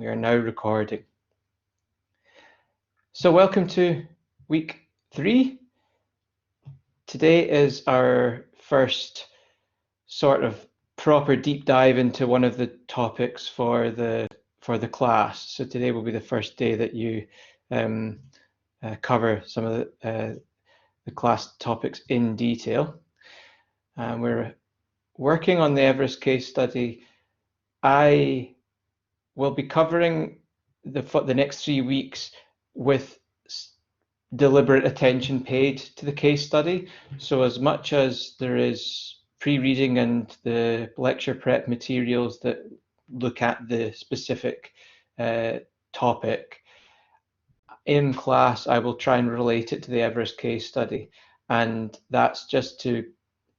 We are now recording. So welcome to week 3. Today is our first sort of proper deep dive into one of the topics for the class. So today will be the first day that you cover some of the class topics in detail. We're working on the Everest case study. I will be covering the next 3 weeks with deliberate attention paid to the case study. So as much as there is pre-reading and the lecture prep materials that look at the specific topic, in class I will try and relate it to the Everest case study, and that's just to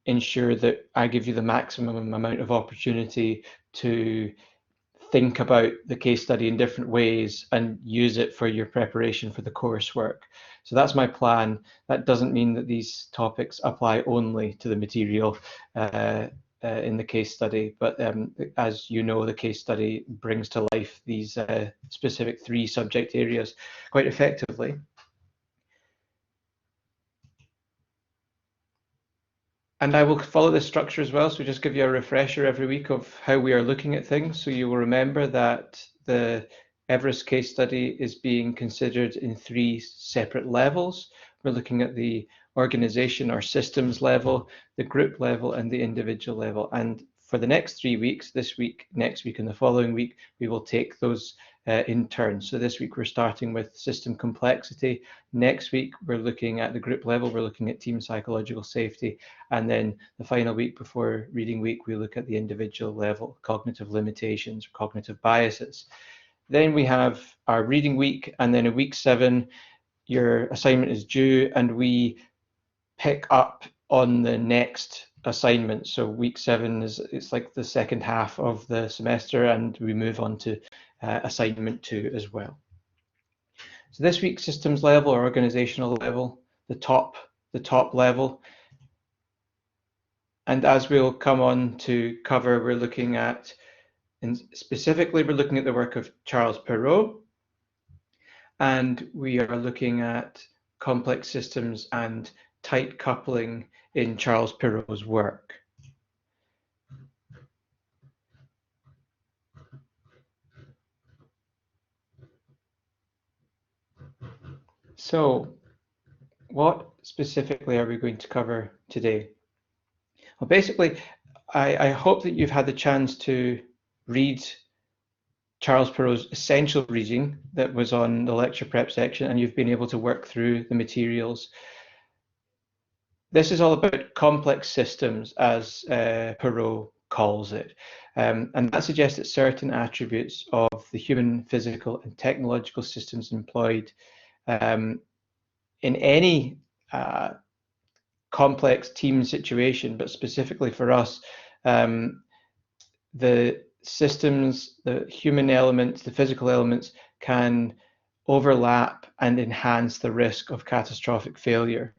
ensure that I give you the maximum amount of opportunity to think about the case study in different ways and use it for your preparation for the coursework. So that's my plan. That doesn't mean that these topics apply only to the material in the case study, but as you know, the case study brings to life these specific 3 subject areas quite effectively. And I will follow this structure as well, so just give you a refresher every week of how we are looking at things. So you will remember that the Everest case study is being considered in 3 separate levels. We're looking at the organization or systems level, the group level, and the individual level. And for the next 3 weeks, this week, next week, and the following week, we will take those in turn. So this week we're starting with system complexity. Next week we're looking at the group level, we're looking at team psychological safety, and then the final week before reading week we look at the individual level, cognitive limitations, cognitive biases. Then we have our reading week, and then in week 7 your assignment is due and we pick up on the next assignment. So week 7 it's like the second half of the semester, and we move on to assignment 2 as well. So this week's systems level or organizational level, the top level. And as we'll come on to cover, we're looking at, and specifically we're looking at the work of Charles Perrow, and we are looking at complex systems and tight coupling in Charles Perrow's work. So what specifically are we going to cover today? Well, basically, I hope that you've had the chance to read Charles Perrow's essential reading that was on the lecture prep section, and you've been able to work through the materials. This is all about complex systems, as Perrow calls it, and that suggests that certain attributes of the human, physical, and technological systems employed in any complex team situation, but specifically for us, the systems, the human elements, the physical elements can overlap and enhance the risk of catastrophic failure.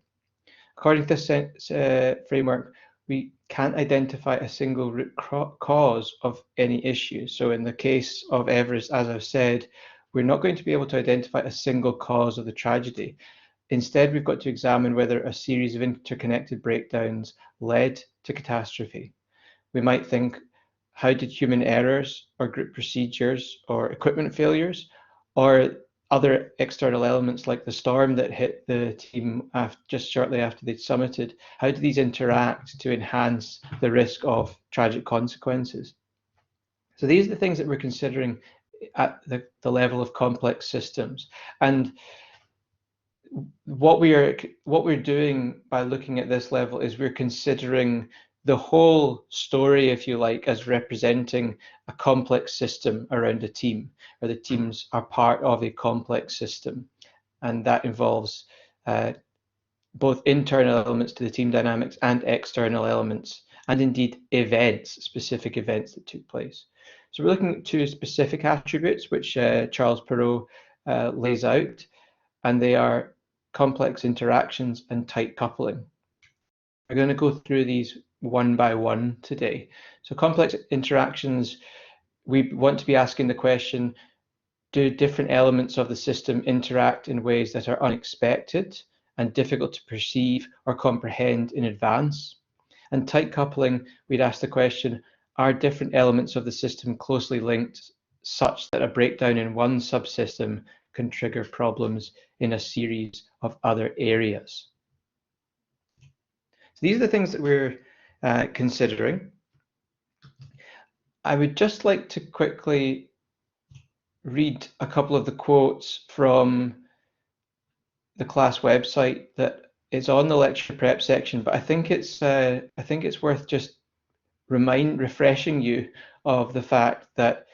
According to this framework, we can't identify a single root cause of any issue. So in the case of Everest, as I've said, we're not going to be able to identify a single cause of the tragedy. Instead, we've got to examine whether a series of interconnected breakdowns led to catastrophe. We might think, how did human errors or group procedures or equipment failures or other external elements like the storm that hit the team just shortly after they'd summited, how do these interact to enhance the risk of tragic consequences? So these are the things that we're considering at the level of complex systems. And what we're doing by looking at this level is we're considering the whole story, if you like, as representing a complex system around a team, or the teams are part of a complex system. And that involves both internal elements to the team dynamics and external elements, and indeed events, specific events that took place. So we're looking at 2 specific attributes which Charles Perrow lays out, and they are complex interactions and tight coupling. We're going to go through these one by one today. So complex interactions, we want to be asking the question, do different elements of the system interact in ways that are unexpected and difficult to perceive or comprehend in advance? And tight coupling, we'd ask the question, are different elements of the system closely linked such that a breakdown in one subsystem can trigger problems in a series of other areas? So these are the things that we're considering. I would just like to quickly read a couple of the quotes from the class website that is on the lecture prep section, but I think it's worth just refreshing you of the fact that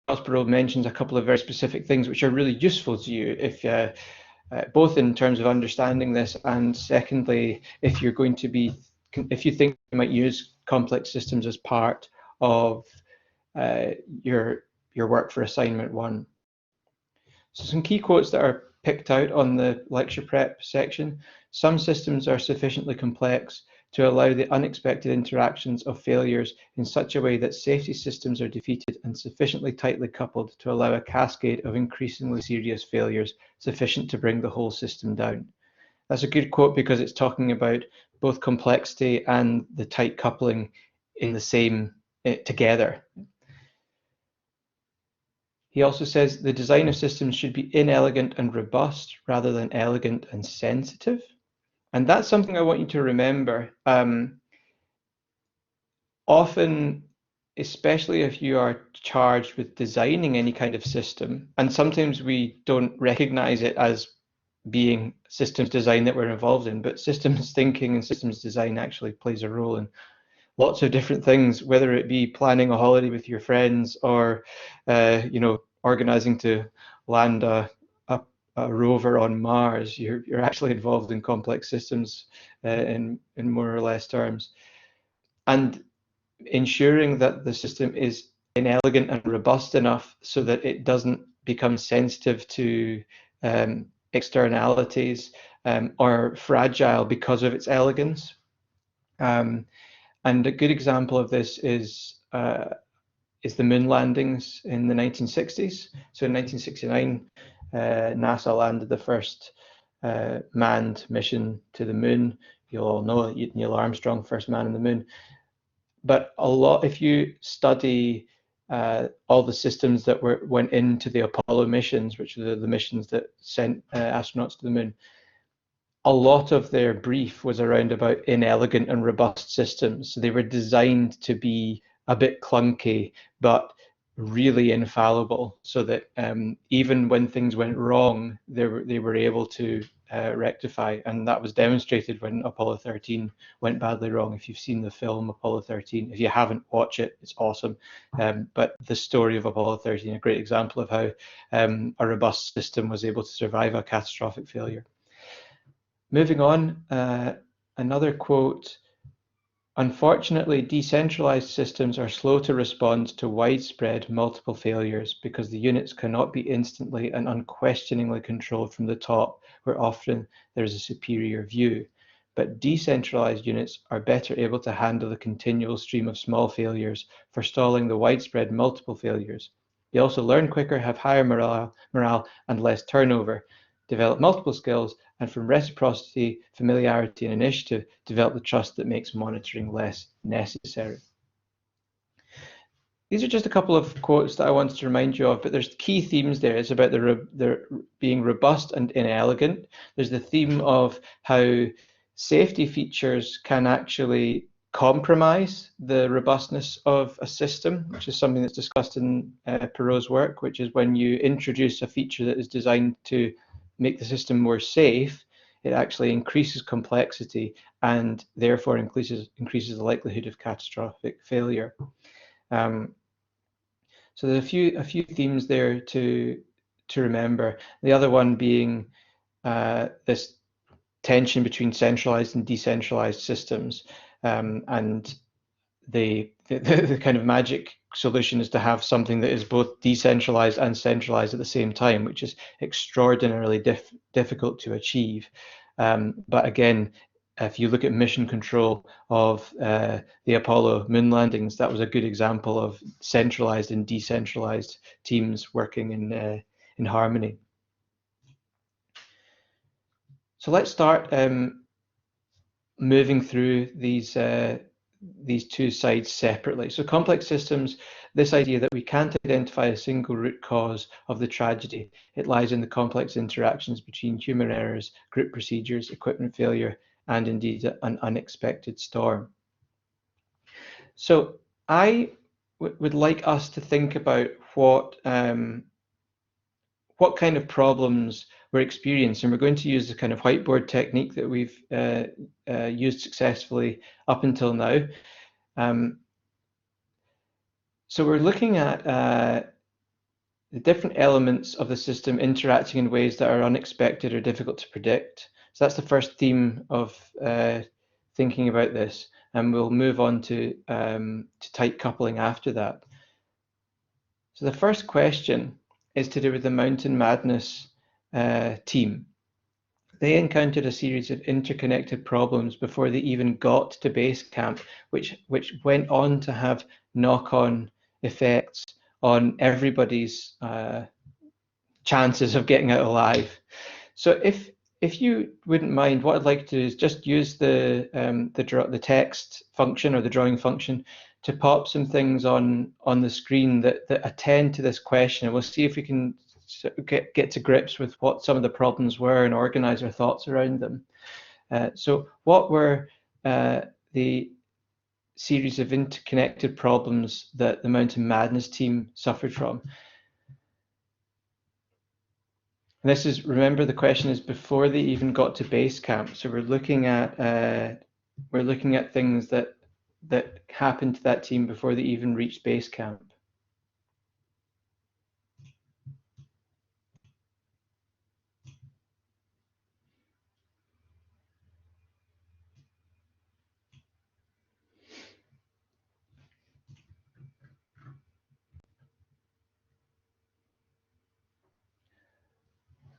Prospero mentions a couple of very specific things which are really useful to you if both in terms of understanding this, and secondly, if you're going to be, if you think you might use complex systems as part of your work for assignment 1. So some key quotes that are picked out on the lecture prep section. Some systems are sufficiently complex to allow the unexpected interactions of failures in such a way that safety systems are defeated and sufficiently tightly coupled to allow a cascade of increasingly serious failures sufficient to bring the whole system down. That's a good quote because it's talking about both complexity and the tight coupling in the same together. He also says the design of systems should be inelegant and robust rather than elegant and sensitive. And that's something I want you to remember. Often, especially if you are charged with designing any kind of system, and sometimes we don't recognize it as being systems design that we're involved in, but systems thinking and systems design actually plays a role in lots of different things, whether it be planning a holiday with your friends or, organizing to land a rover on Mars. You're actually involved in complex systems in more or less terms. And ensuring that the system is inelegant and robust enough so that it doesn't become sensitive to externalities or fragile because of its elegance. And a good example of this is the moon landings in the 1960s. So in 1969, NASA landed the first manned mission to the moon. You'll all know Neil Armstrong, first man on the moon. But if you study all the systems that went into the Apollo missions, which are the missions that sent astronauts to the moon, a lot of their brief was around about inelegant and robust systems. So they were designed to be a bit clunky, but really infallible, so that even when things went wrong, they were able to rectify. And that was demonstrated when Apollo 13 went badly wrong. If you've seen the film Apollo 13, if you haven't, watch it, it's awesome. But the story of Apollo 13, a great example of how a robust system was able to survive a catastrophic failure. Moving on, another quote, unfortunately, decentralized systems are slow to respond to widespread multiple failures because the units cannot be instantly and unquestioningly controlled from the top, where often there is a superior view. But decentralized units are better able to handle the continual stream of small failures, forestalling the widespread multiple failures. They also learn quicker, have higher morale and less turnover, develop multiple skills, and from reciprocity, familiarity, and initiative, develop the trust that makes monitoring less necessary. These are just a couple of quotes that I wanted to remind you of, but there's key themes there. It's about the being robust and inelegant. There's the theme of how safety features can actually compromise the robustness of a system, which is something that's discussed in Perot's work, which is when you introduce a feature that is designed to make the system more safe, it actually increases complexity and therefore increases the likelihood of catastrophic failure. So there's a few themes there to remember. The other one being this tension between centralized and decentralized systems, and the kind of magic solution is to have something that is both decentralized and centralized at the same time, which is extraordinarily difficult to achieve. But again, if you look at mission control of the Apollo moon landings, that was a good example of centralized and decentralized teams working in harmony. So let's start moving through these two sides separately. So complex systems, this idea that we can't identify a single root cause of the tragedy. It lies in the complex interactions between human errors, group procedures, equipment failure, and indeed an unexpected storm. So I would like us to think about what kind of problems we're experiencing. We're going to use the kind of whiteboard technique that we've used successfully up until now. So we're looking at the different elements of the system interacting in ways that are unexpected or difficult to predict. So that's the first theme of thinking about this, and we'll move on to tight coupling after that. So the first question is to do with the Mountain Madness team. They encountered a series of interconnected problems before they even got to base camp, which went on to have knock-on effects on everybody's chances of getting out alive. So if you wouldn't mind, what I'd like to do is just use the text function or the drawing function to pop some things on the screen that attend to this question, and we'll see if we can get to grips with what some of the problems were and organize our thoughts around them. So what were the series of interconnected problems that the Mountain Madness team suffered from? And this is, remember, the question is before they even got to base camp. So we're looking at things that happened to that team before they even reached base camp.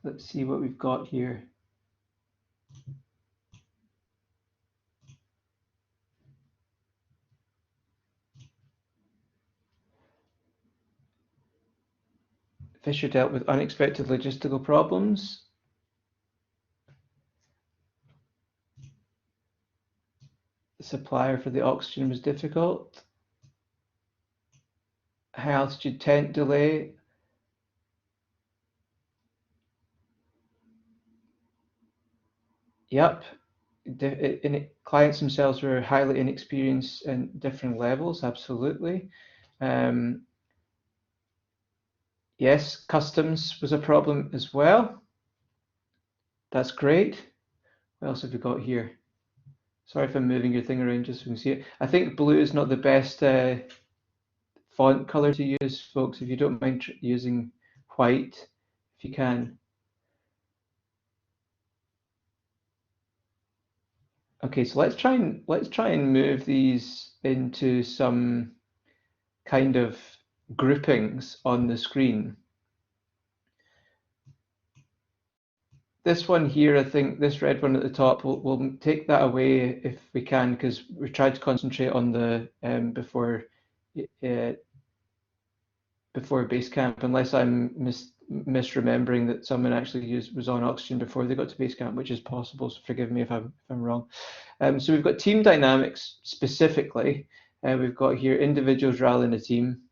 Let's see what we've got here. Fisher dealt with unexpected logistical problems. The supplier for the oxygen was difficult. High altitude tent delay. Yep. Clients themselves were highly inexperienced in different levels, absolutely. Yes, customs was a problem as well. That's great. What else have we got here? Sorry if I'm moving your thing around just so you can see it. I think blue is not the best font color to use, folks. If you don't mind using white, if you can. Okay, so let's try and move these into some kind of groupings on the screen. This one here, I think this red one at the top, we'll take that away if we can, because we tried to concentrate on the before base camp, unless I'm misremembering that someone actually was on oxygen before they got to base camp, which is possible. So forgive me if I'm wrong. So we've got team dynamics specifically. We've got here individuals rallying a team.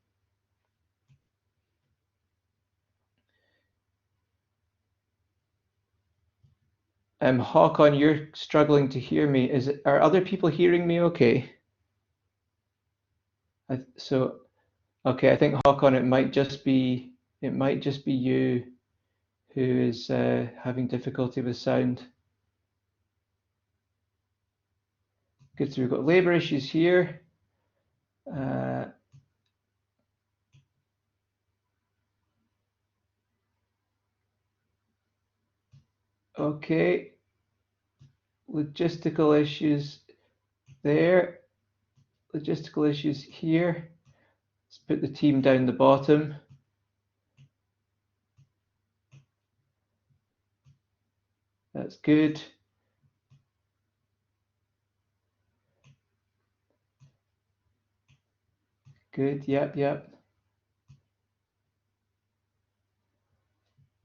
Håkon, you're struggling to hear me. Are other people hearing me okay? So, okay, I think Håkon, it might just be you who is having difficulty with sound. Good, so we've got labor issues here. Okay, logistical issues there, logistical issues here. Let's put the team down the bottom. That's good. Good. Yep. Yep.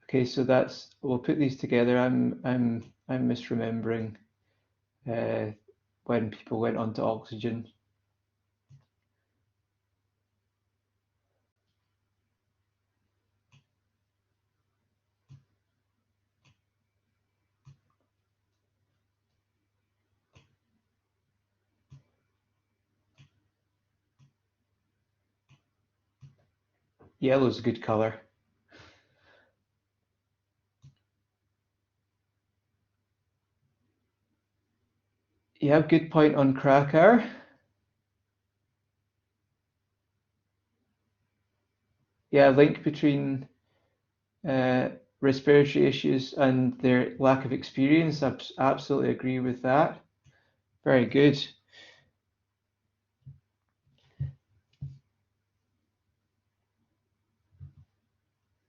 Okay, so we'll put these together. I'm misremembering uh, when people went onto oxygen. Yellow's a good color. Yeah, good point on Krakow. Yeah, link between uh, respiratory issues and their lack of experience. I absolutely agree with that. Very good.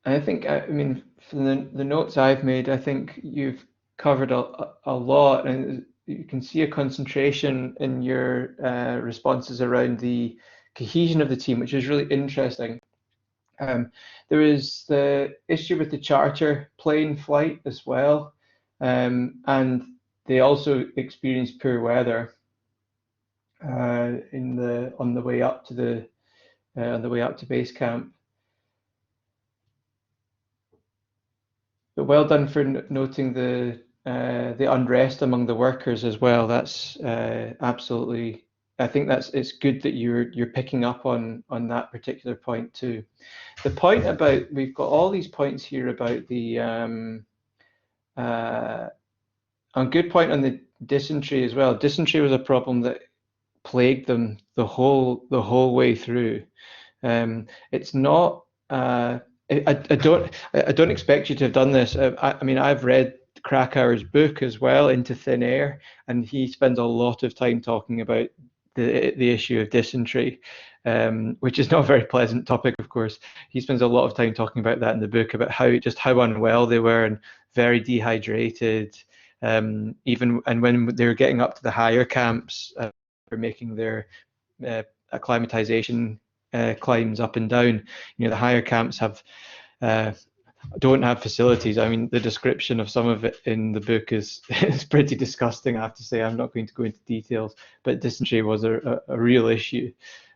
I think, I mean, from the notes I've made, I think you've covered a lot, and you can see a concentration in your responses around the cohesion of the team, which is really interesting. There is the issue with the charter plane flight as well, and they also experienced poor weather on the way up to base camp. But well done for noting the unrest among the workers as well. That's absolutely. I think it's good that you're picking up on that particular point too. The point about we've got all these points here about the a good point on the dysentery as well. Dysentery was a problem that plagued them the whole way through. It's not. I don't expect you to have done this. I mean, I've read Krakauer's book as well, Into Thin Air, and he spends a lot of time talking about the issue of dysentery, which is not a very pleasant topic, of course. He spends a lot of time talking about that in the book, about how unwell they were and very dehydrated. Even and when they were getting up to the higher camps, for making their acclimatization climbs up and down. The higher camps uh, don't have facilities. I mean, the description of some of it in the book is is pretty disgusting. I have to say, I'm not going to go into details, but dysentery was a real issue,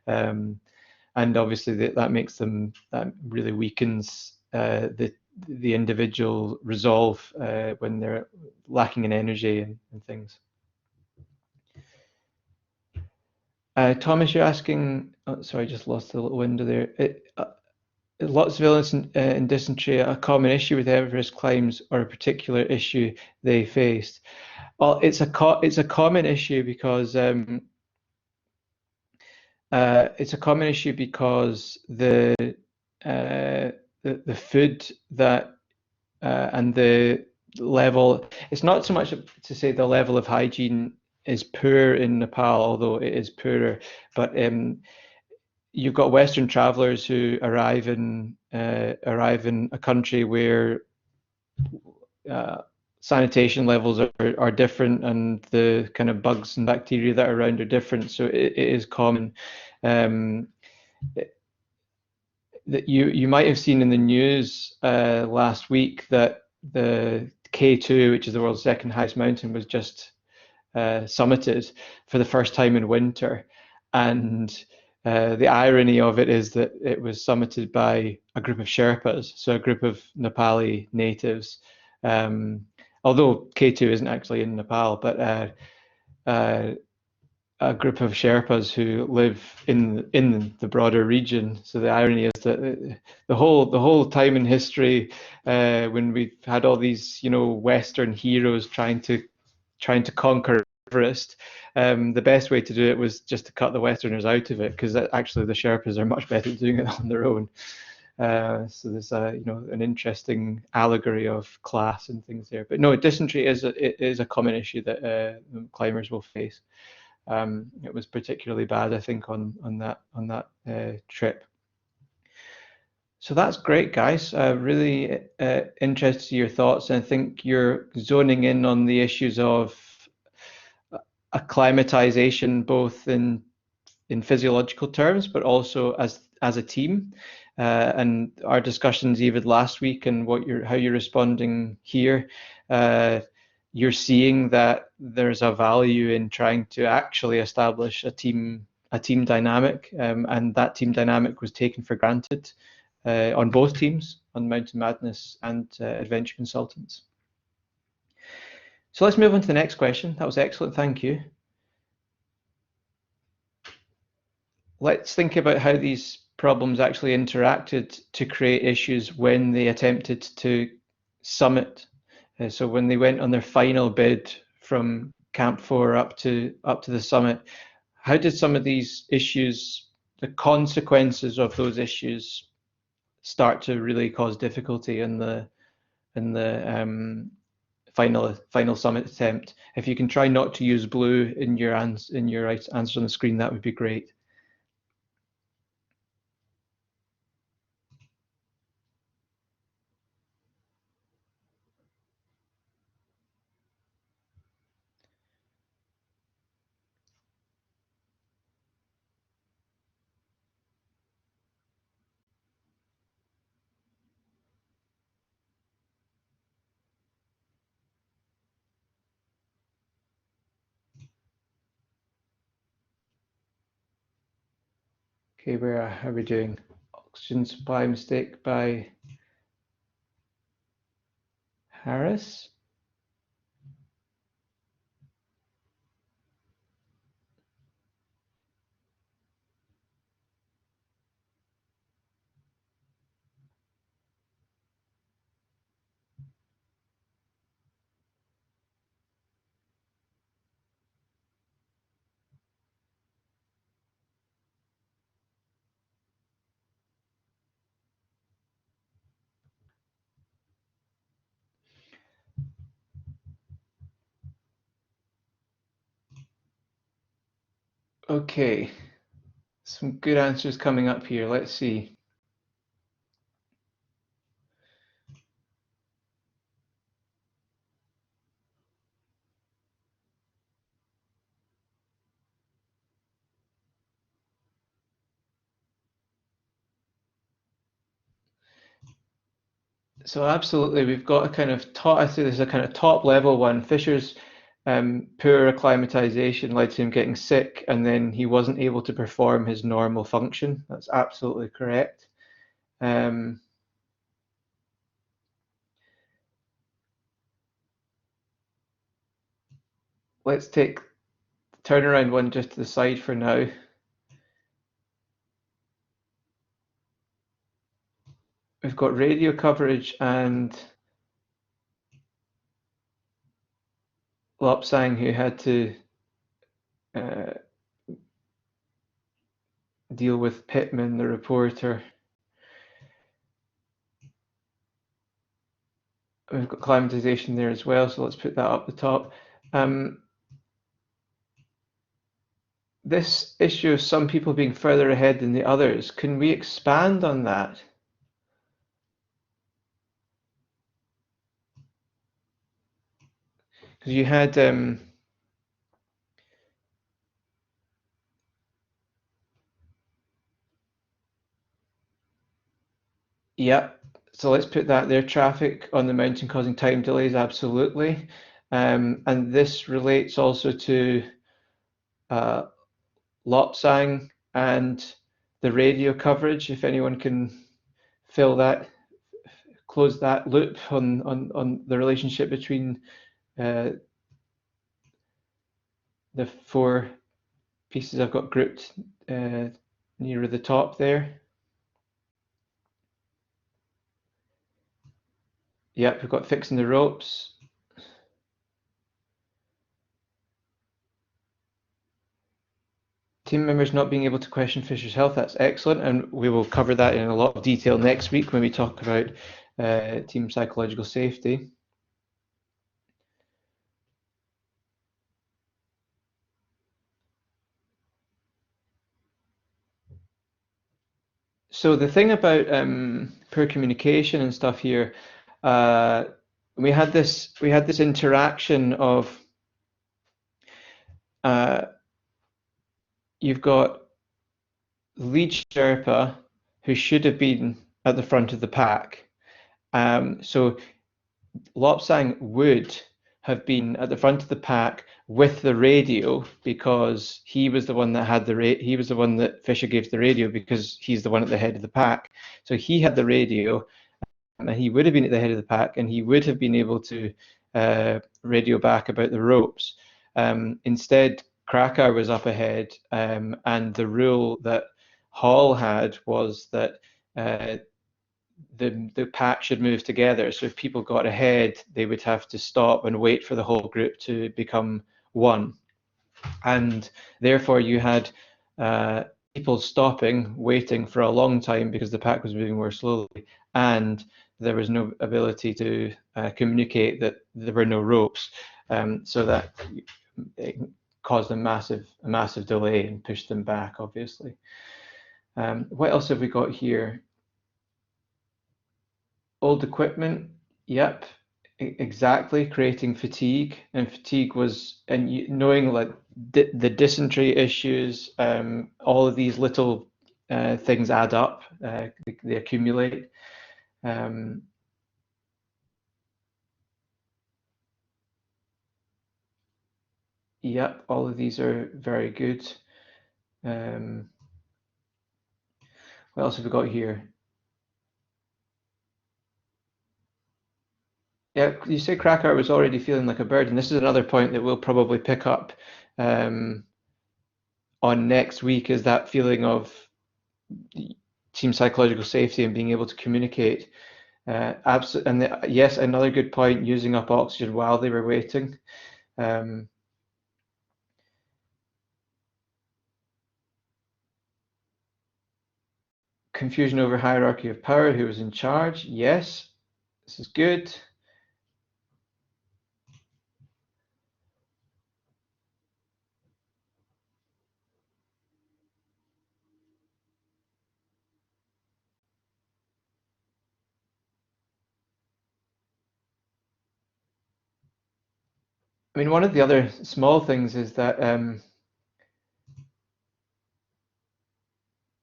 and obviously that makes them that really weakens the individual resolve when they're lacking in energy and things. Thomas, you're asking. Oh, sorry, I just lost the little window there. Lots of illness and dysentery a common issue with Everest climbs or a particular issue they faced? Well, it's a common issue because uh, the food that and the level. It's not so much to say the level of hygiene is poor in Nepal, although it is poorer, but you've got Western travelers who arrive in a country where uh, sanitation levels are different, and the kind of bugs and bacteria that are around are different. So it is common. Um, that you might have seen in the news last week that the K2, which is the world's second highest mountain, was just summited for the first time in winter. And the irony of it is that it was summited by a group of Sherpas, so a group of Nepali natives. Although K2 isn't actually in Nepal, but uh, a group of Sherpas who live in the broader region. So the irony is that the whole time in history, when we've had all these Western heroes trying to conquer Everest, the best way to do it was just to cut the Westerners out of it, because actually the Sherpas are much better at doing it on their own. So there's an interesting allegory of class and things there. But no, dysentery is a common issue that climbers will face. It was particularly bad, I think, on that trip. So that's great, guys. Really interested to see your thoughts, and I think you're zoning in on the issues of acclimatization, both in in physiological terms, but also as a team. And our discussions even last week and how you're responding here, you're seeing that there's a value in trying to actually establish a team dynamic, and that team dynamic was taken for granted on both teams, on Mountain Madness and Adventure Consultants. So let's move on to the next question. That was excellent, thank you. Let's think about how these problems actually interacted to create issues when they attempted to summit. So when they went on their final bid from Camp 4 up to the summit, how did some of these issues, the consequences of those issues, start to really cause difficulty in the final summit attempt? If you can try not to use blue in your answer on the screen, that would be great. Okay, where are we doing? Oxygen supply mistake by Harris. Okay, some good answers coming up here. Let's see. So absolutely, we've got a kind of top, I say there's a kind of top level one. Fisher's poor acclimatization led to him getting sick, and then he wasn't able to perform his normal function. That's absolutely correct. Let's take the turnaround one just to the side for now. We've got radio coverage and Lopsang, who had to deal with Pittman, the reporter. We've got climatization there as well, so let's put that up the top. This issue of some people being further ahead than the others, can we expand on that? Because you had yeah, so let's put that there. Traffic on the mountain causing time delays, absolutely. And this relates also to Lopsang and the radio coverage, if anyone can fill that, close that loop on the relationship between the four pieces I've got grouped nearer the top there. Yep, we've got fixing the ropes. Team members not being able to question Fisher's health, that's excellent, and we will cover that in a lot of detail next week when we talk about team psychological safety. So the thing about poor communication and stuff here, we had this interaction of you've got lead Sherpa who should have been at the front of the pack. So Lopsang would have been at the front of the pack with the radio because he was the one that had he was the one that Fisher gave the radio because he's the one at the head of the pack. So he had the radio, and he would have been at the head of the pack, and he would have been able to radio back about the ropes. Instead, Krakauer was up ahead, and the rule that Hall had was that the pack should move together. So if people got ahead, they would have to stop and wait for the whole group to become one. And therefore, you had people stopping, waiting for a long time because the pack was moving more slowly, and there was no ability to communicate that there were no ropes, so that it caused a massive delay and pushed them back, obviously. What else have we got here? Old equipment, yep, exactly, creating fatigue. And fatigue was, and knowing like the dysentery issues, all of these little things add up, they accumulate. Yep, all of these are very good. What else have we got here? Yeah, you say Krakauer was already feeling like a bird, and this is another point that we'll probably pick up on next week, is that feeling of team psychological safety and being able to communicate. And yes, another good point, using up oxygen while they were waiting. Confusion over hierarchy of power, who was in charge? Yes, this is good. I mean, one of the other small things is that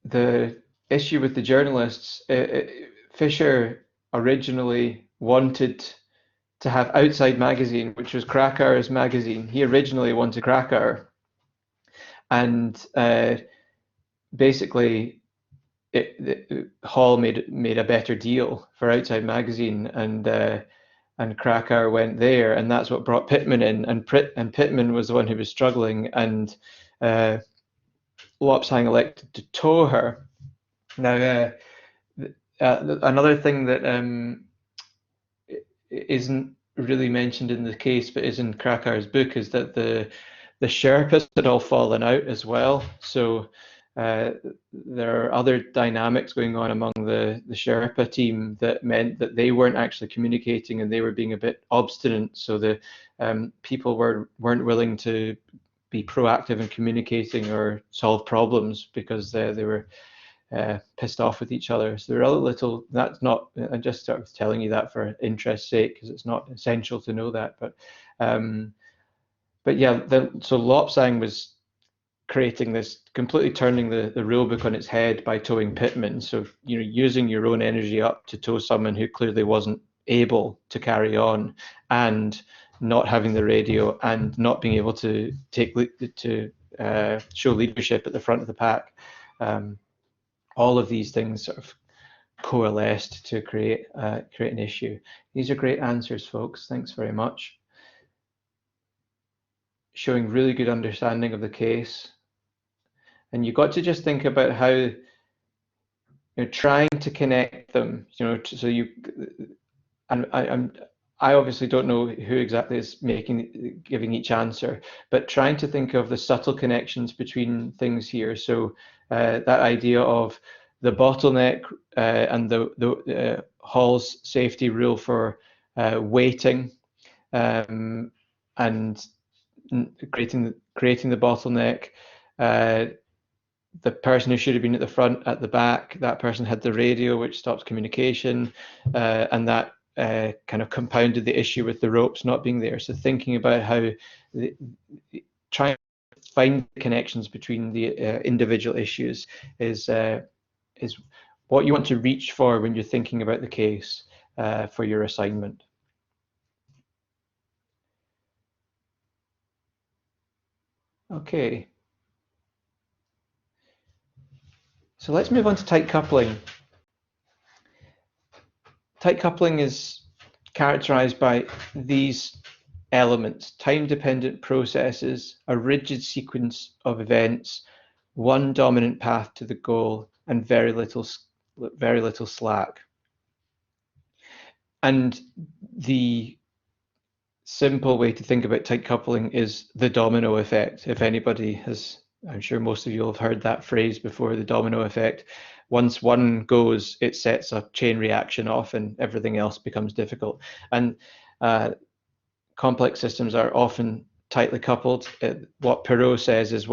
the issue with the journalists, Fisher originally wanted to have Outside Magazine, which was Krakauer's magazine. He originally wanted Krakauer, and basically Hall made a better deal for Outside Magazine, and Krakauer went there, and that's what brought Pittman in, and Pittman was the one who was struggling, and Lopsang elected to tow her. Now, another thing that isn't really mentioned in the case, but is in Krakauer's book, is that the Sherpas had all fallen out as well. So there are other dynamics going on among the Sherpa team that meant that they weren't actually communicating, and they were being a bit obstinate. So the people weren't willing to be proactive in communicating or solve problems because they were pissed off with each other. So there are a little, that's not, I'm just sort of telling you that for interest's sake, because it's not essential to know that. But yeah, so Lopsang was creating this, completely turning the rule book on its head by towing Pittman. So, using your own energy up to tow someone who clearly wasn't able to carry on, and not having the radio, and not being able to show leadership at the front of the pack. All of these things sort of coalesced to create an issue. These are great answers, folks. Thanks very much. Showing really good understanding of the case. And you've got to just think about how trying to connect them, so you, and I obviously don't know who exactly is giving each answer, but trying to think of the subtle connections between things here. So that idea of the bottleneck and the Hall's safety rule for waiting, and creating the bottleneck. The person who should have been at the front, at the back, that person had the radio, which stops communication, and that kind of compounded the issue with the ropes not being there. So thinking about how trying to find the connections between the individual issues is what you want to reach for when you're thinking about the case for your assignment. Okay. So let's move on to tight coupling. Tight coupling is characterized by these elements: time-dependent processes, a rigid sequence of events, one dominant path to the goal, and very little slack. And the simple way to think about tight coupling is the domino effect. If anybody has, I'm sure most of you will have heard that phrase before, the domino effect. Once one goes, it sets a chain reaction off and everything else becomes difficult. And complex systems are often tightly coupled. What Perot says is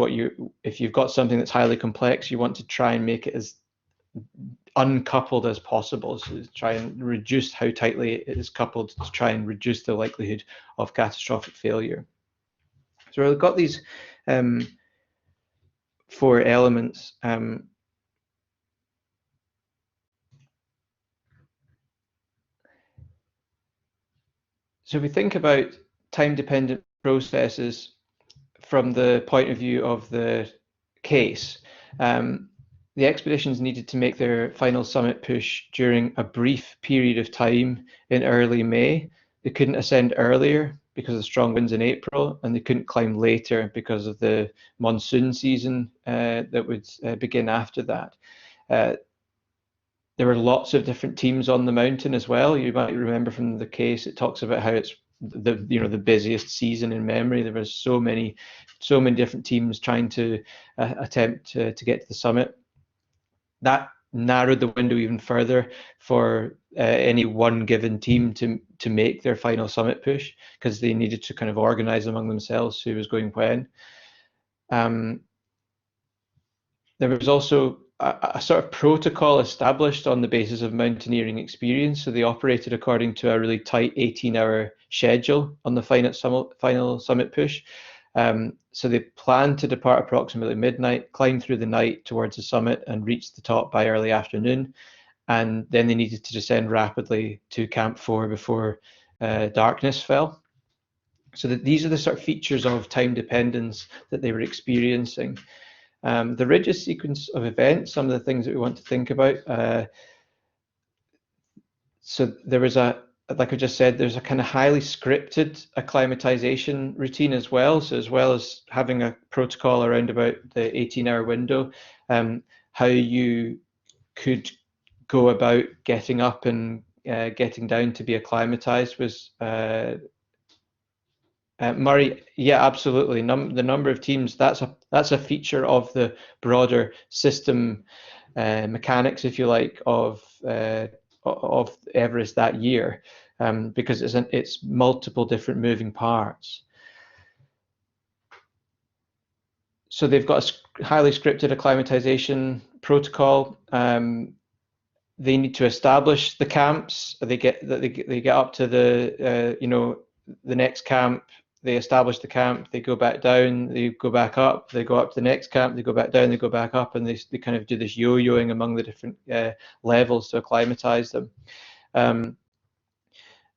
if you've got something that's highly complex, you want to try and make it as uncoupled as possible, so try and reduce how tightly it is coupled to try and reduce the likelihood of catastrophic failure. So we've got these 4 elements. So if we think about time-dependent processes from the point of view of the case, the expeditions needed to make their final summit push during a brief period of time in early May. They couldn't ascend earlier because of the strong winds in April, and they couldn't climb later because of the monsoon season that would begin after that. There were lots of different teams on the mountain as well. You might remember from the case, it talks about how it's the busiest season in memory. There were so many different teams trying to attempt to get to the summit. That narrowed the window even further for any one given team to make their final summit push, because they needed to kind of organize among themselves who was going when. There was also a sort of protocol established on the basis of mountaineering experience. So they operated according to a really tight 18-hour schedule on the final summit push. So they planned to depart approximately midnight, climb through the night towards the summit, and reach the top by early afternoon. And then they needed to descend rapidly to Camp 4 before darkness fell. So these are the sort of features of time dependence that they were experiencing. The rigid sequence of events, some of the things that we want to think about. So there was like I just said, there's a kind of highly scripted acclimatization routine as well. So as well as having a protocol around about the 18-hour window, how you could go about getting up and getting down to be acclimatized was Murray, yeah, absolutely. The number of teams, that's a feature of the broader system mechanics, if you like, of Everest that year, because it's multiple different moving parts. So they've got a highly scripted acclimatization protocol. They need to establish the camps. They get up to the the next camp. They establish the camp, they go back down, they go back up, they go up to the next camp, they go back down, they go back up, and they kind of do this yo-yoing among the different levels to acclimatize them.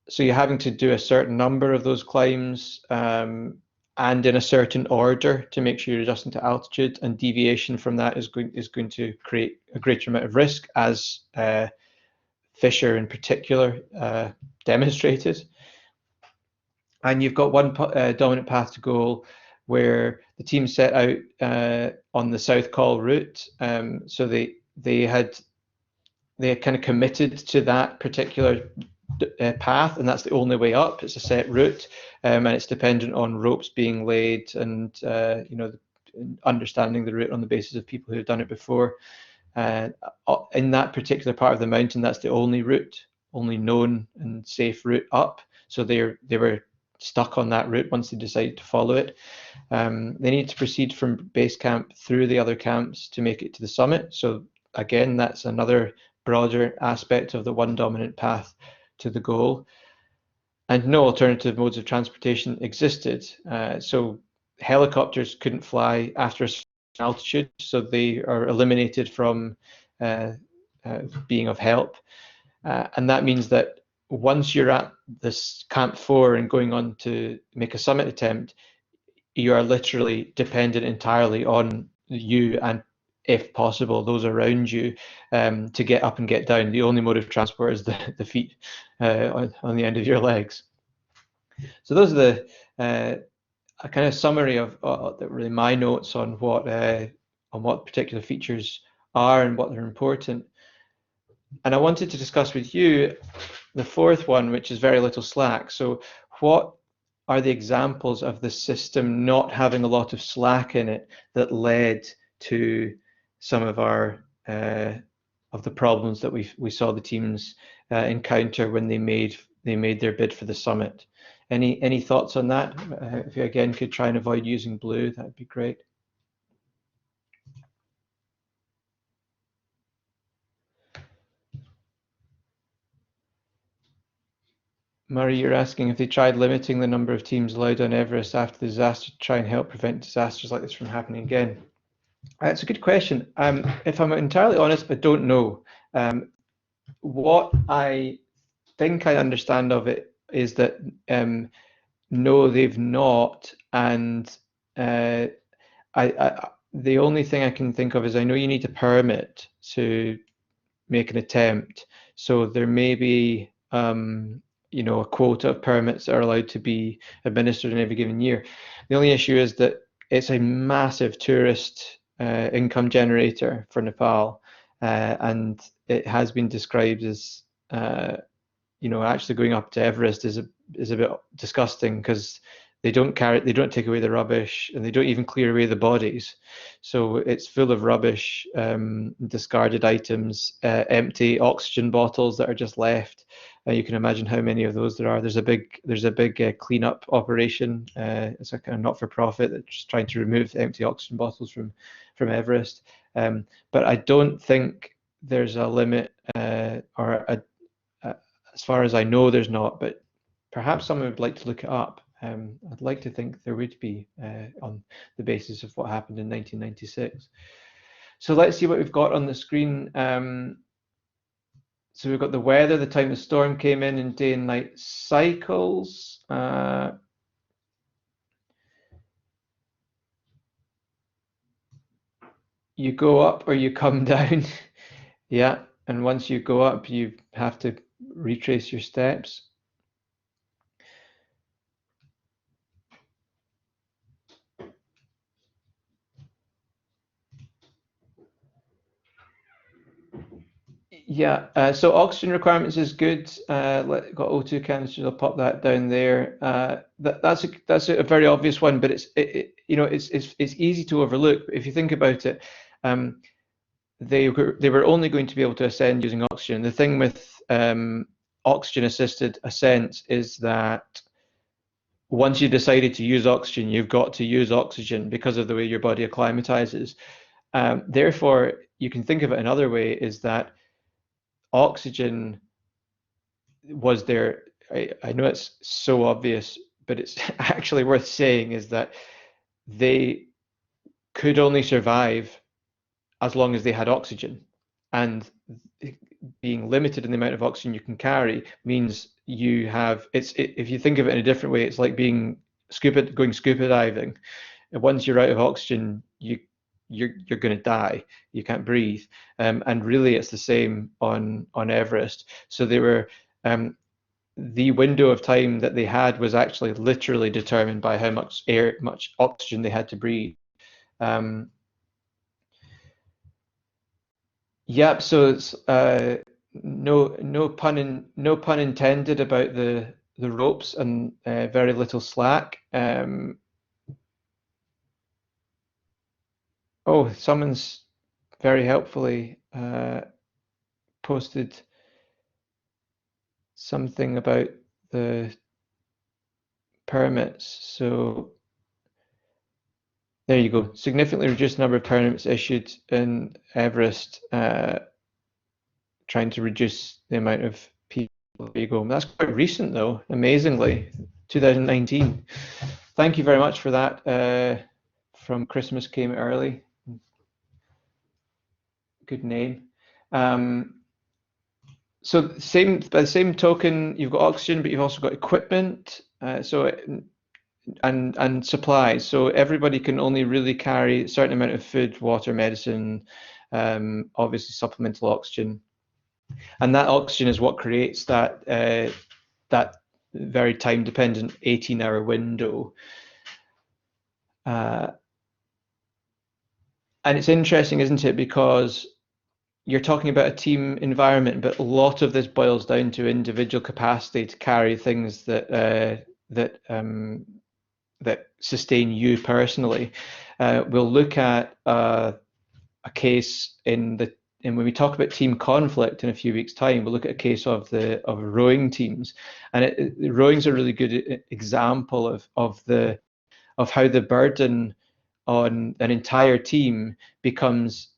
So you're having to do a certain number of those climbs and in a certain order to make sure you're adjusting to altitude, and deviation from that is going to create a greater amount of risk, as Fisher in particular demonstrated. And you've got one dominant path to goal, where the team set out on the South Col route. So they had kind of committed to that particular path, and that's the only way up. It's a set route, and it's dependent on ropes being laid and understanding the route on the basis of people who have done it before. In that particular part of the mountain, that's the only route, only known and safe route up. So they were stuck on that route once they decided to follow it. They need to proceed from base camp through the other camps to make it to the summit. So again, that's another broader aspect of the one dominant path to the goal. And no alternative modes of transportation existed. So helicopters couldn't fly after a certain altitude, so they are eliminated from being of help. And that means that once you're at this Camp 4 and going on to make a summit attempt, you are literally dependent entirely on you and, if possible, those around you to get up and get down. The only mode of transport is the feet on the end of your legs. So those are the a kind of summary of really my notes on what particular features are and what they're important. And I wanted to discuss with you the fourth one, which is very little slack. So what are the examples of the system not having a lot of slack in it that led to some of our of the problems that we saw the teams encounter when they made their bid for the summit? Any thoughts on that? If you again could try and avoid using blue, that'd be great. Murray, you're asking if they tried limiting the number of teams allowed on Everest after the disaster to try and help prevent disasters like this from happening again. It's a good question. If I'm entirely honest, I don't know. What I think I understand of it is that no, they've not, and the only thing I can think of is I know you need a permit to make an attempt, so there may be a quota of permits that are allowed to be administered in every given year. The only issue is that it's a massive tourist income generator for Nepal, and it has been described as actually going up to Everest is a bit disgusting because they don't take away the rubbish, and they don't even clear away the bodies. So it's full of rubbish, discarded items, empty oxygen bottles that are just left. You can imagine how many of those there are. There's a big cleanup operation. It's a kind of not-for-profit that's just trying to remove empty oxygen bottles from Everest. But I don't think there's a limit, as far as I know, there's not. But perhaps someone would like to look it up. I'd like to think there would be on the basis of what happened in 1996. So let's see what we've got on the screen. So we've got the weather, the time the storm came in, and day and night cycles. You go up or you come down. Yeah, and once you go up, you have to retrace your steps. Yeah, so oxygen requirements is good. Got O2 canisters. I'll pop that down there. That's a very obvious one, but it's easy to overlook. If you think about it, they were only going to be able to ascend using oxygen. The thing with oxygen-assisted ascents is that once you decided to use oxygen, you've got to use oxygen because of the way your body acclimatizes. Therefore, you can think of it another way, is that oxygen was there. I know it's so obvious, but it's actually worth saying, is that they could only survive as long as they had oxygen. And being limited in the amount of oxygen you can carry means you have, if you think of it in a different way, it's like going scuba diving. And once you're out of oxygen, you're going to die. You can't breathe. And really, it's the same on Everest. So they were the window of time that they had was actually literally determined by how much oxygen they had to breathe. Yep. So it's no pun intended about the ropes and very little slack. Oh, someone's very helpfully posted something about the permits. So there you go. Significantly reduced number of permits issued in Everest, trying to reduce the amount of people. There you go. That's quite recent, though. Amazingly, 2019. thank you very much for that. From Christmas Came Early. Good name. So same by the same token, you've got oxygen, but you've also got equipment. And supplies. So everybody can only really carry a certain amount of food, water, medicine, obviously supplemental oxygen, and that oxygen is what creates that very time dependent 18-hour window. And it's interesting, isn't it? Because you're talking about a team environment, but a lot of this boils down to individual capacity to carry things that sustain you personally. We'll look at a case and when we talk about team conflict in a few weeks' time, we'll look at a case of rowing teams, and rowing's a really good example of how the burden on an entire team becomes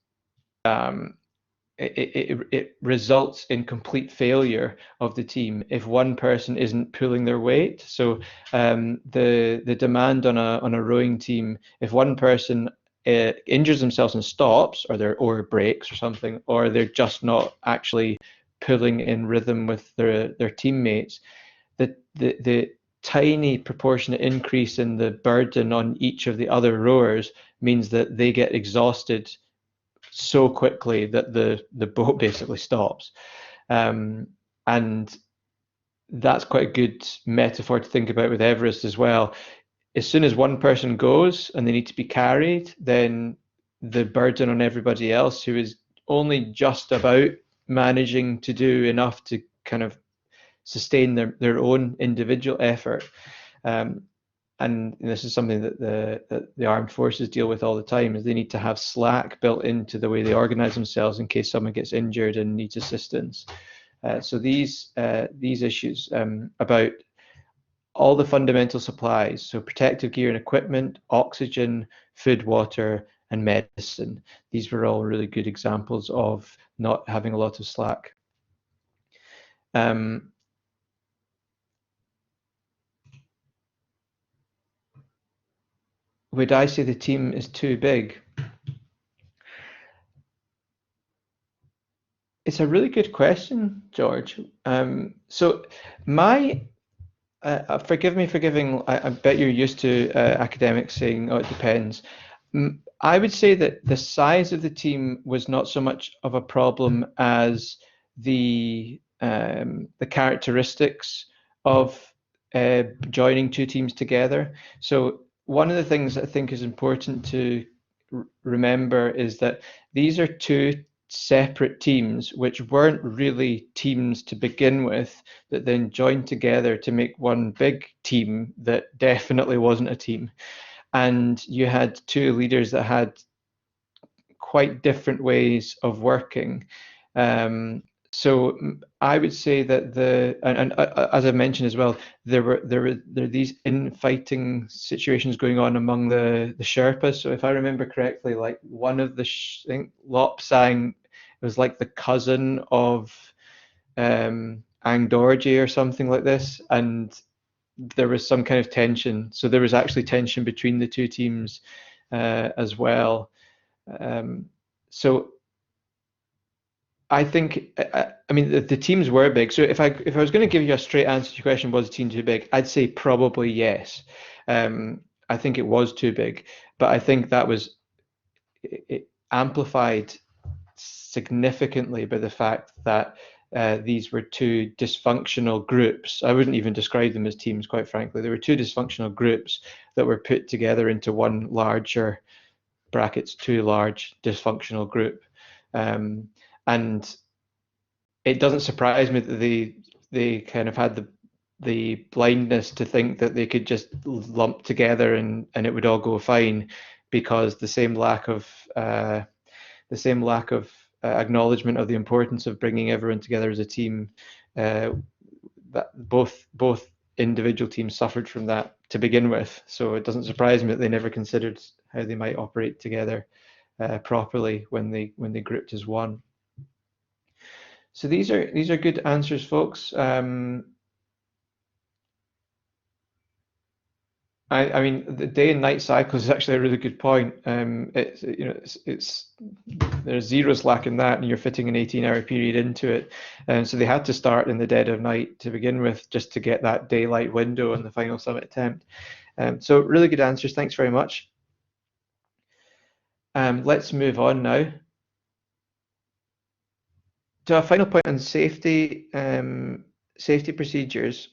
it results in complete failure of the team if one person isn't pulling their weight. So the demand on a rowing team, if one person injures themselves and stops, or breaks or something, or they're just not actually pulling in rhythm with their teammates, the tiny proportionate increase in the burden on each of the other rowers means that they get exhausted so quickly that the boat basically stops. And that's quite a good metaphor to think about with Everest as well. As soon as one person goes and they need to be carried, then the burden on everybody else who is only just about managing to do enough to kind of sustain their own individual effort. And this is something that the armed forces deal with all the time, is they need to have slack built into the way they organize themselves in case someone gets injured and needs assistance. So these issues about all the fundamental supplies, so protective gear and equipment, oxygen, food, water, and medicine. These were all really good examples of not having a lot of slack. Would I say the team is too big? It's a really good question, George. So my forgive me for giving. I bet you're used to academics saying, "Oh, it depends." I would say that the size of the team was not so much of a problem as the characteristics of joining two teams together. So one of the things I think is important to remember is that these are two separate teams which weren't really teams to begin with, that then joined together to make one big team that definitely wasn't a team. And you had two leaders that had quite different ways of working. So I would say that as I mentioned as well, there were these infighting situations going on among the Sherpas. So if I remember correctly, like one of the I think Lopsang was like the cousin of Angdorji or something like this, and there was some kind of tension. So there was actually tension between the two teams as well. So I think, I mean, the teams were big. So if I was going to give you a straight answer to your question, was the team too big? I'd say probably yes. I think it was too big, but I think that was amplified significantly by the fact that these were two dysfunctional groups. I wouldn't even describe them as teams, quite frankly. They were two dysfunctional groups that were put together into one larger, brackets, too large, dysfunctional group. And it doesn't surprise me that they kind of had the blindness to think that they could just lump together and it would all go fine, because the same lack of acknowledgement of the importance of bringing everyone together as a team, that both individual teams suffered from that to begin with. So it doesn't surprise me that they never considered how they might operate together properly when they grouped as one. So these are good answers, folks. I mean, the day and night cycle is actually a really good point. It's there's zeros lacking that, and you're fitting an 18-hour period into it. And so they had to start in the dead of night to begin with, just to get that daylight window on the final summit attempt. So really good answers. Thanks very much. Let's move on now to a final point on safety, safety procedures.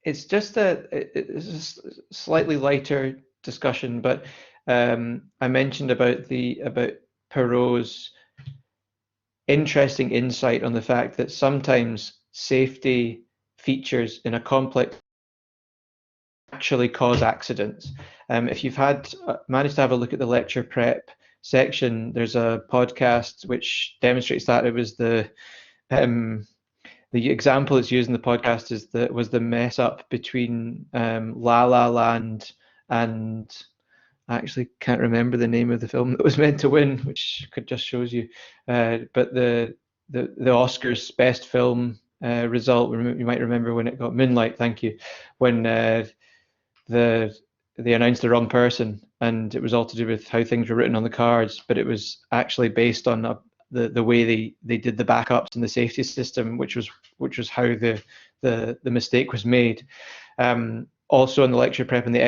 It's just it's a slightly lighter discussion, but I mentioned about Perot's interesting insight on the fact that sometimes safety features in a complex actually cause accidents. If you've managed to have a look at the lecture prep section, there's a podcast which demonstrates that. It was the example that's used in the podcast was the mess up between La La Land and I actually can't remember the name of the film that was meant to win, which just shows you. But the Oscars best film result, you might remember when it got Moonlight. Thank you. When they announced the wrong person, and it was all to do with how things were written on the cards, but it was actually based on the way they did the backups in the safety system, which was how the mistake was made. Also in the lecture prep and a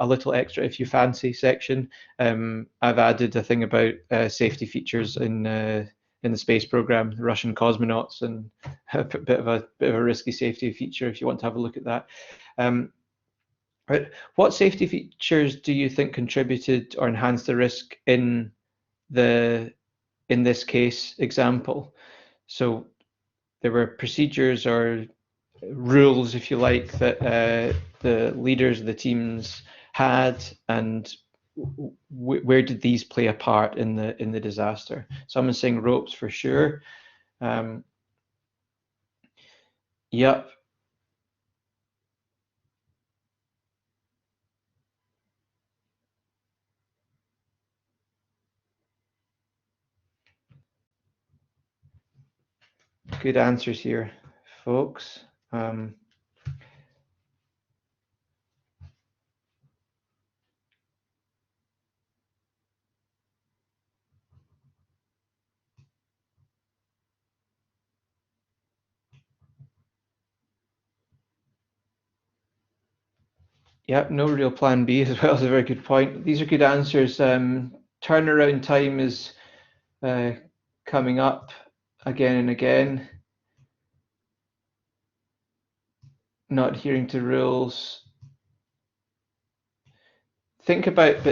little extra if you fancy section, I've added a thing about safety features in the space program, the Russian cosmonauts, and a bit of a risky safety feature if you want to have a look at that. Right. What safety features do you think contributed or enhanced the risk in this case example? So there were procedures or rules, if you like, that the leaders of the teams had, and where did these play a part in the disaster? Someone's saying ropes for sure. Yep. Good answers here, folks. Yep, no real plan B as well is a very good point. These are good answers. Turnaround time is coming up again and again. Not adhering to rules. Think about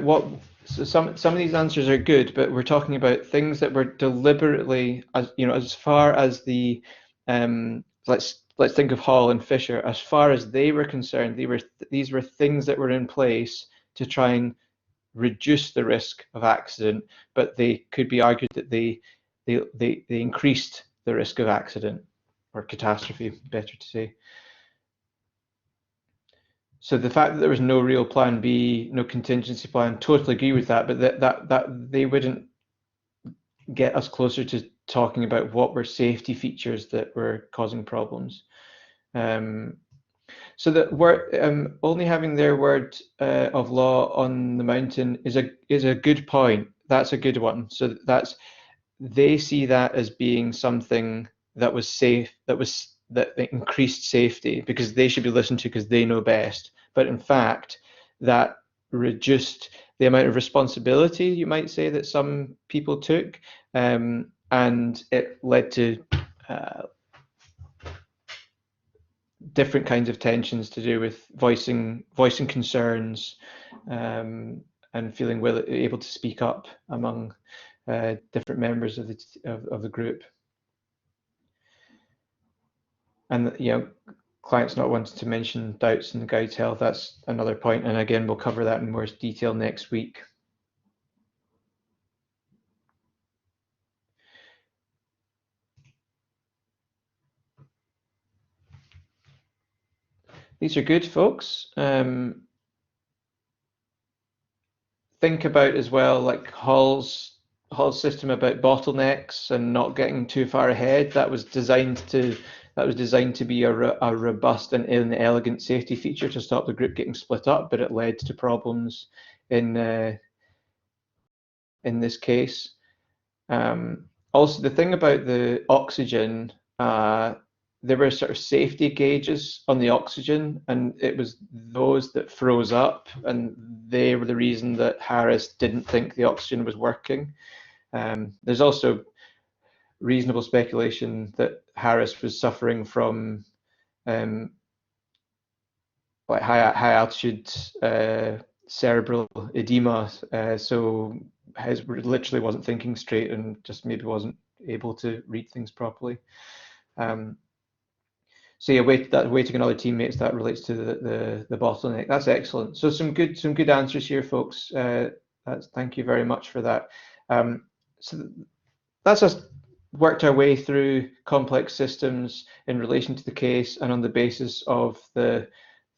what. So some of these answers are good, but we're talking about things that were deliberately, as far as the let's think of Hall and Fisher. As far as they were concerned, these were things that were in place to try and reduce the risk of accident, but they could be argued that they increased the risk of accident or catastrophe, better to say. So the fact that there was no real plan B, no contingency plan, totally agree with that, but that they wouldn't get us closer to talking about what were safety features that were causing problems. So that we're only having their word of law on the mountain is a good point. That's a good one. So they see that as being something that was safe, that increased safety, because they should be listened to because they know best. But in fact, that reduced the amount of responsibility, you might say, that some people took, and it led to different kinds of tensions to do with voicing concerns, and feeling able to speak up among different members of the group. And clients not wanting to mention doubts in the guide's health, that's another point. And again, we'll cover that in more detail next week. These are good, folks. Think about as well, like Hall's system about bottlenecks and not getting too far ahead. That was designed to That was designed to be a robust and elegant safety feature to stop the group getting split up, but it led to problems in this case. Also, the thing about the oxygen, there were sort of safety gauges on the oxygen, and it was those that froze up, and they were the reason that Harris didn't think the oxygen was working. There's also reasonable speculation that Harris was suffering from like high altitude cerebral edema, so his literally wasn't thinking straight and just maybe wasn't able to read things properly. So yeah, waiting on other teammates, that relates to the bottleneck. That's excellent. So some good answers here, folks. Thank you very much for that. So that's us worked our way through complex systems in relation to the case and on the basis of the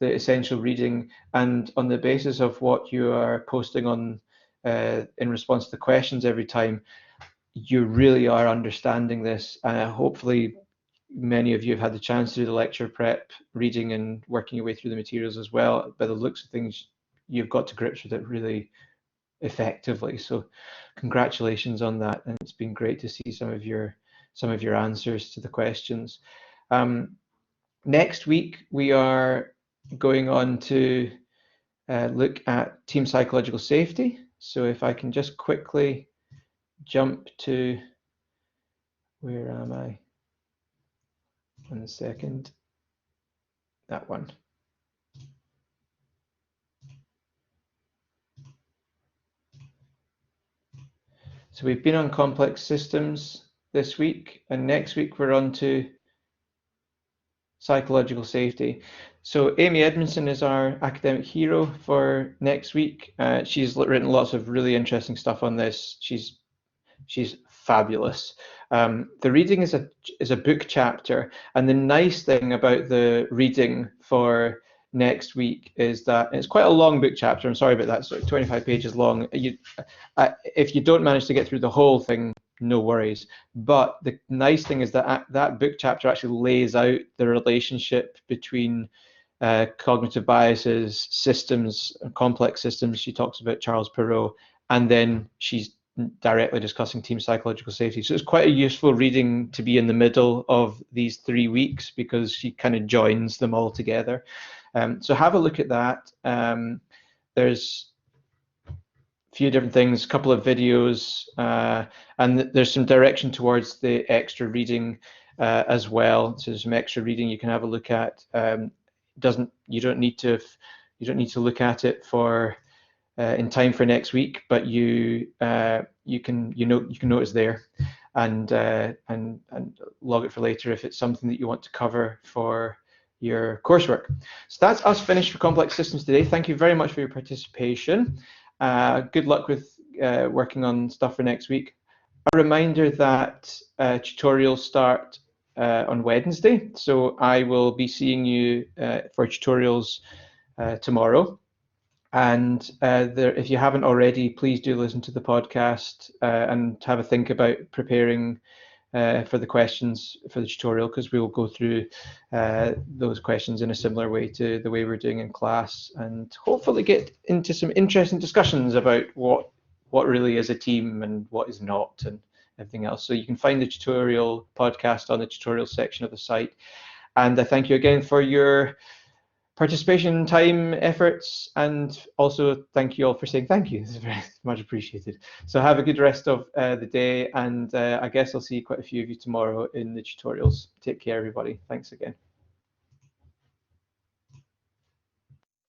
essential reading and on the basis of what you are posting on in response to the questions every time. You really are understanding this. Hopefully many of you have had the chance to do the lecture prep, reading and working your way through the materials as well. By the looks of things, you've got to grips with it really effectively. So congratulations on that. And it's been great to see some of your answers to the questions. Next week, we are going on to look at team psychological safety. So if I can just quickly jump to, where am I? 1 second. That one. So we've been on complex systems this week, and next week we're on to psychological safety. So Amy Edmondson is our academic hero for next week. She's written lots of really interesting stuff on this. She's fabulous. The reading is a book chapter, and the nice thing about the reading for next week is that it's quite a long book chapter. I'm sorry about that. So 25 pages long. If you don't manage to get through the whole thing, no worries. But the nice thing is that that book chapter actually lays out the relationship between cognitive biases, systems, complex systems. She talks about Charles Perrow, and then she's directly discussing team psychological safety. So it's quite a useful reading to be in the middle of these 3 weeks because she kind of joins them all together. So have a look at that. There's a few different things, a couple of videos, and there's some direction towards the extra reading as well. So there's some extra reading you can have a look at. You don't need to look at it for in time for next week, but you can notice there and log it for later if it's something that you want to cover for your coursework. So that's us finished for complex systems today. Thank you very much for your participation. Good luck with working on stuff for next week. A reminder that tutorials start on Wednesday, so I will be seeing you for tutorials tomorrow. And if you haven't already, please do listen to the podcast and have a think about preparing for the questions for the tutorial, because we will go through those questions in a similar way to the way we're doing in class, and hopefully get into some interesting discussions about what really is a team and what is not, and everything else. So you can find the tutorial podcast on the tutorial section of the site. And I thank you again for your participation, time, efforts, and also thank you all for saying thank you. It's very much appreciated. So have a good rest of the day, and I guess I'll see quite a few of you tomorrow in the tutorials. Take care, everybody. Thanks again.